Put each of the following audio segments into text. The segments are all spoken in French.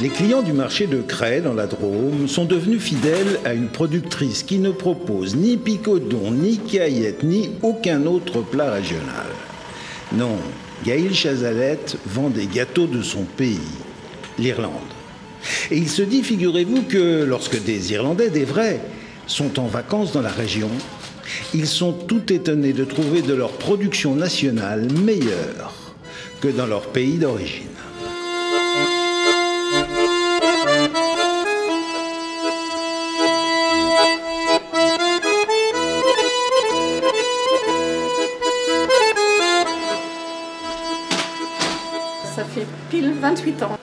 Les clients du marché de Cray, dans la Drôme, sont devenus fidèles à une productrice qui ne propose ni picodon, ni caillette, ni aucun autre plat régional. Non, Gaïl Chazalette vend des gâteaux de son pays, l'Irlande. Et il se dit, figurez-vous, que lorsque des Irlandais, des vrais, sont en vacances dans la région, ils sont tout étonnés de trouver de leur production nationale meilleure que dans leur pays d'origine. Ça fait pile 28 ans.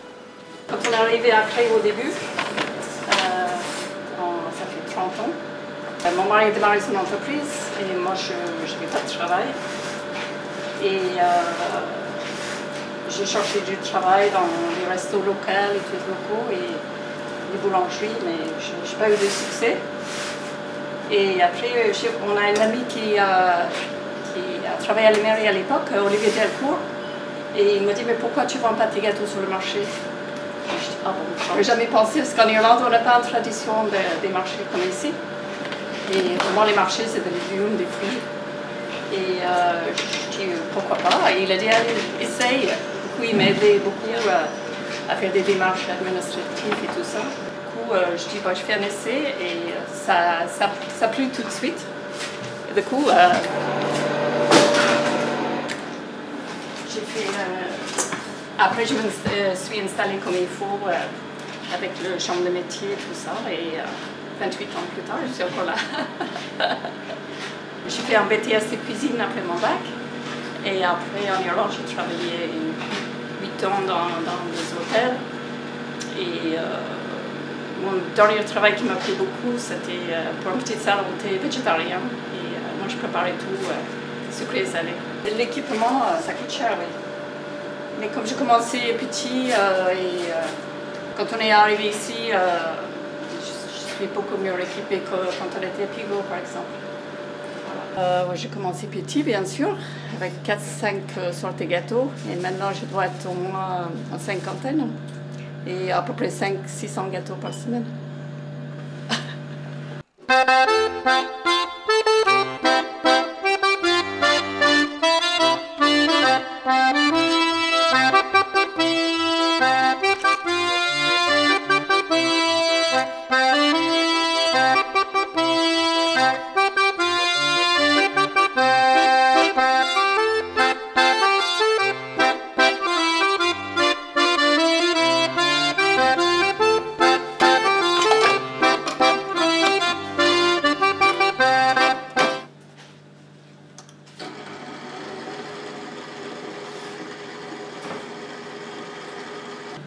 Quand on est arrivé à Cray au début, ça fait 30 ans. Mon mari a démarré son entreprise et moi je n'avais pas de travail. Et j'ai cherché du travail dans les restos locaux et tous les locaux et les boulangeries, mais je n'ai pas eu de succès. Et après, on a un ami qui a travaillé à la mairie à l'époque, Olivier Delcourt, et il me dit, mais pourquoi tu ne vends pas tes gâteaux sur le marché? Je dis, ah bon, je n'aurais jamais pensé, parce qu'en Irlande, on n'a pas une tradition des marchés comme ici. Et vraiment, les marchés, c'est des légumes, des fruits. Et je dis, pourquoi pas? Et il a dit, allez, essaye. Du coup, il m'a aidé beaucoup à faire des démarches administratives et tout ça. Du coup, je dis, bah, je fais un essai et ça plut tout de suite. Et du coup, j'ai fait... après, je me suis installée comme il faut avec le chambre de métier et tout ça. Et 28 ans plus tard, je suis encore là. J'ai fait un BTS de cuisine après mon bac. Et après, en Irlande, j'ai travaillé 8 ans dans des hôtels. Et mon dernier travail qui m'a plu beaucoup, c'était pour une petite salle où on était végétarien. Et moi, je préparais tout, sucré et salé. L'équipement, ça coûte cher, oui. Mais comme j'ai commencé petit et quand on est arrivé ici, je suis beaucoup mieux équipée que quand on était à Pigot, par exemple. J'ai commencé petit, bien sûr, avec 4-5 sortes de gâteaux. Et maintenant, je dois être au moins en cinquantaine. Et à peu près 500-600 gâteaux par semaine.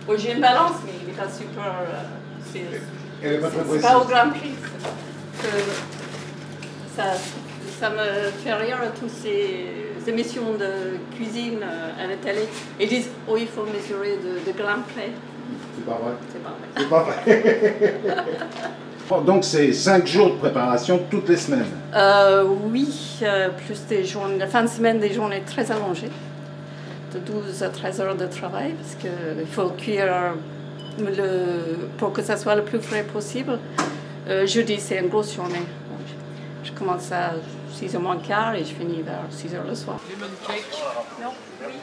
Bon, j'ai une balance, mais il n'est pas super... c'est pas au grand prix. Ça me fait rire, toutes ces émissions de cuisine à la télé. Ils disent, oh, il faut mesurer de grammes près. C'est pas vrai. C'est pas vrai. C'est pas vrai. Donc c'est 5 jours de préparation toutes les semaines? Oui, plus des journées, la fin de semaine, des journées très allongées. De 12 à 13 heures de travail, parce qu'il faut cuire pour que ça soit le plus frais possible. Jeudi, c'est une grosse journée. Donc, je commence à 6h moins quart et je finis vers 6h le soir. Lemon cake. Non, oui.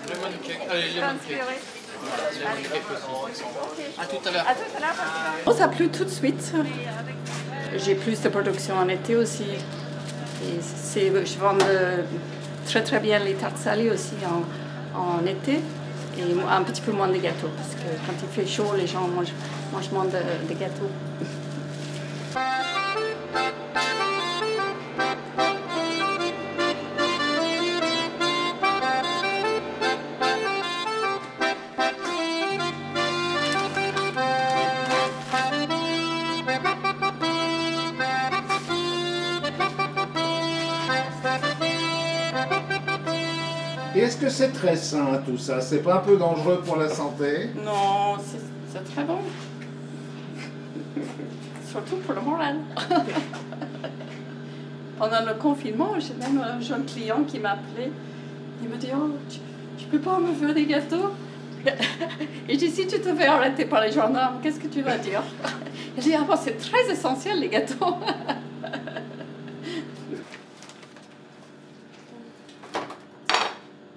Lemon cake. Allez, lemon cake. Lemon cake aussi. À tout à l'heure. À tout à l'heure. Oh, ça plut tout de suite. J'ai plus de production en été aussi. Et je vends très bien les tartes salées aussi en été et un petit peu moins de gâteaux parce que quand il fait chaud, les gens mangent moins de gâteaux. Et est-ce que c'est très sain tout ça? C'est pas un peu dangereux pour la santé? Non, c'est très bon. Surtout pour le moral. Pendant le confinement, j'ai même un jeune client qui m'a appelé. Il me dit, oh, tu peux pas me faire des gâteaux? Et je dis, si tu te fais arrêter par les gendarmes, qu'est-ce que tu vas dire? Je dis, ah bon, c'est très essentiel les gâteaux.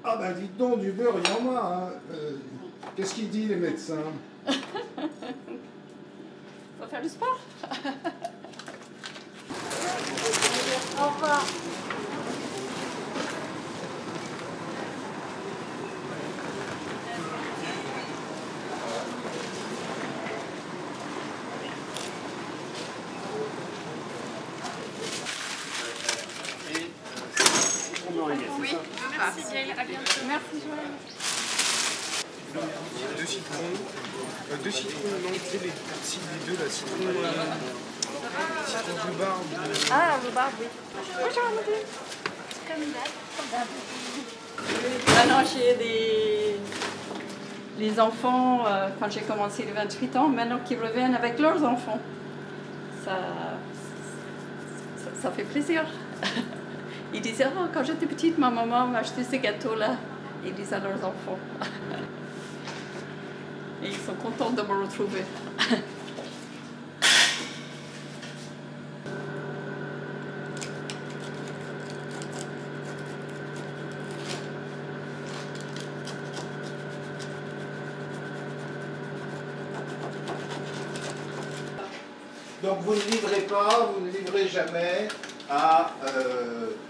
Ah ben dites donc, du beurre, il y en a. Hein. Qu'est-ce qu'ils disent les médecins? Faut faire du sport. Au revoir. Oui, merci. À bientôt. Merci, Joël. Deux citrons, non, tu sais, les deux, là, citron rhubarbe. Ah, rhubarbe, oui. Bonjour, Amadou. Comme d'hab. Maintenant, j'ai les enfants, quand j'ai commencé les 28 ans, maintenant qu'ils reviennent avec leurs enfants. Ça fait plaisir. Ils disaient, oh, quand j'étais petite, ma maman m'a acheté ces gâteaux-là. Ils disent à leurs enfants. Et ils sont contents de me retrouver. Donc vous ne livrez pas, vous ne livrez jamais à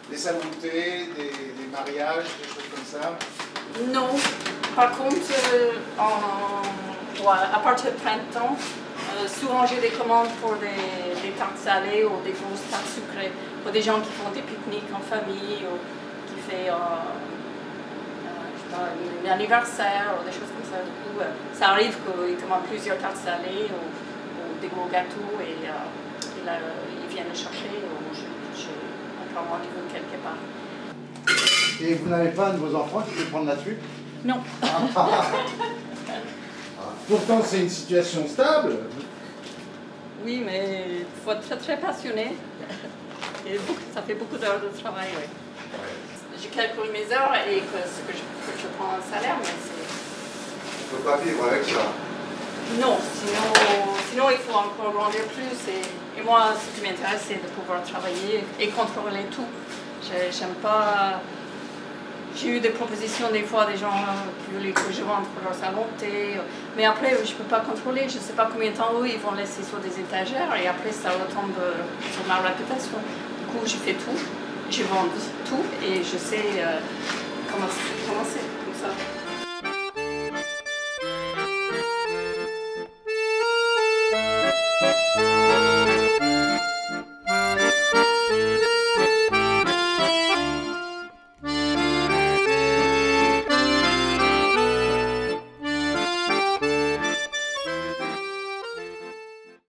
des salons de thé, des mariages, des choses comme ça? Non. Par contre, à partir du printemps, souvent j'ai des commandes pour des tartes salées ou des grosses tartes sucrées, pour des gens qui font des pique-niques en famille ou qui font un anniversaire ou des choses comme ça. Du coup, ça arrive qu'ils commandent plusieurs tartes salées ou des gros gâteaux et là, ils viennent les chercher ou j'ai un rendez-vous quelque part. Et vous n'avez pas un de vos enfants qui peut prendre là-dessus? Non. Pourtant, c'est une situation stable. Oui, mais il faut être très très passionné. Et ça fait beaucoup d'heures de travail, oui. Je calcule mes heures et que je prends un salaire, mais c'est... On ne peut pas vivre avec ça. Non, sinon il faut encore grandir plus. Et moi, ce qui m'intéresse, c'est de pouvoir travailler et contrôler tout. J'aime pas... J'ai eu des propositions des fois des gens qui voulaient que je rentre pour leur salon de thé. Mais après, je ne peux pas contrôler. Je ne sais pas combien de temps eux, ils vont laisser sur des étagères. Et après, ça retombe sur ma réputation. Du coup, je fais tout. Je vends tout et je sais comment c'est comme ça.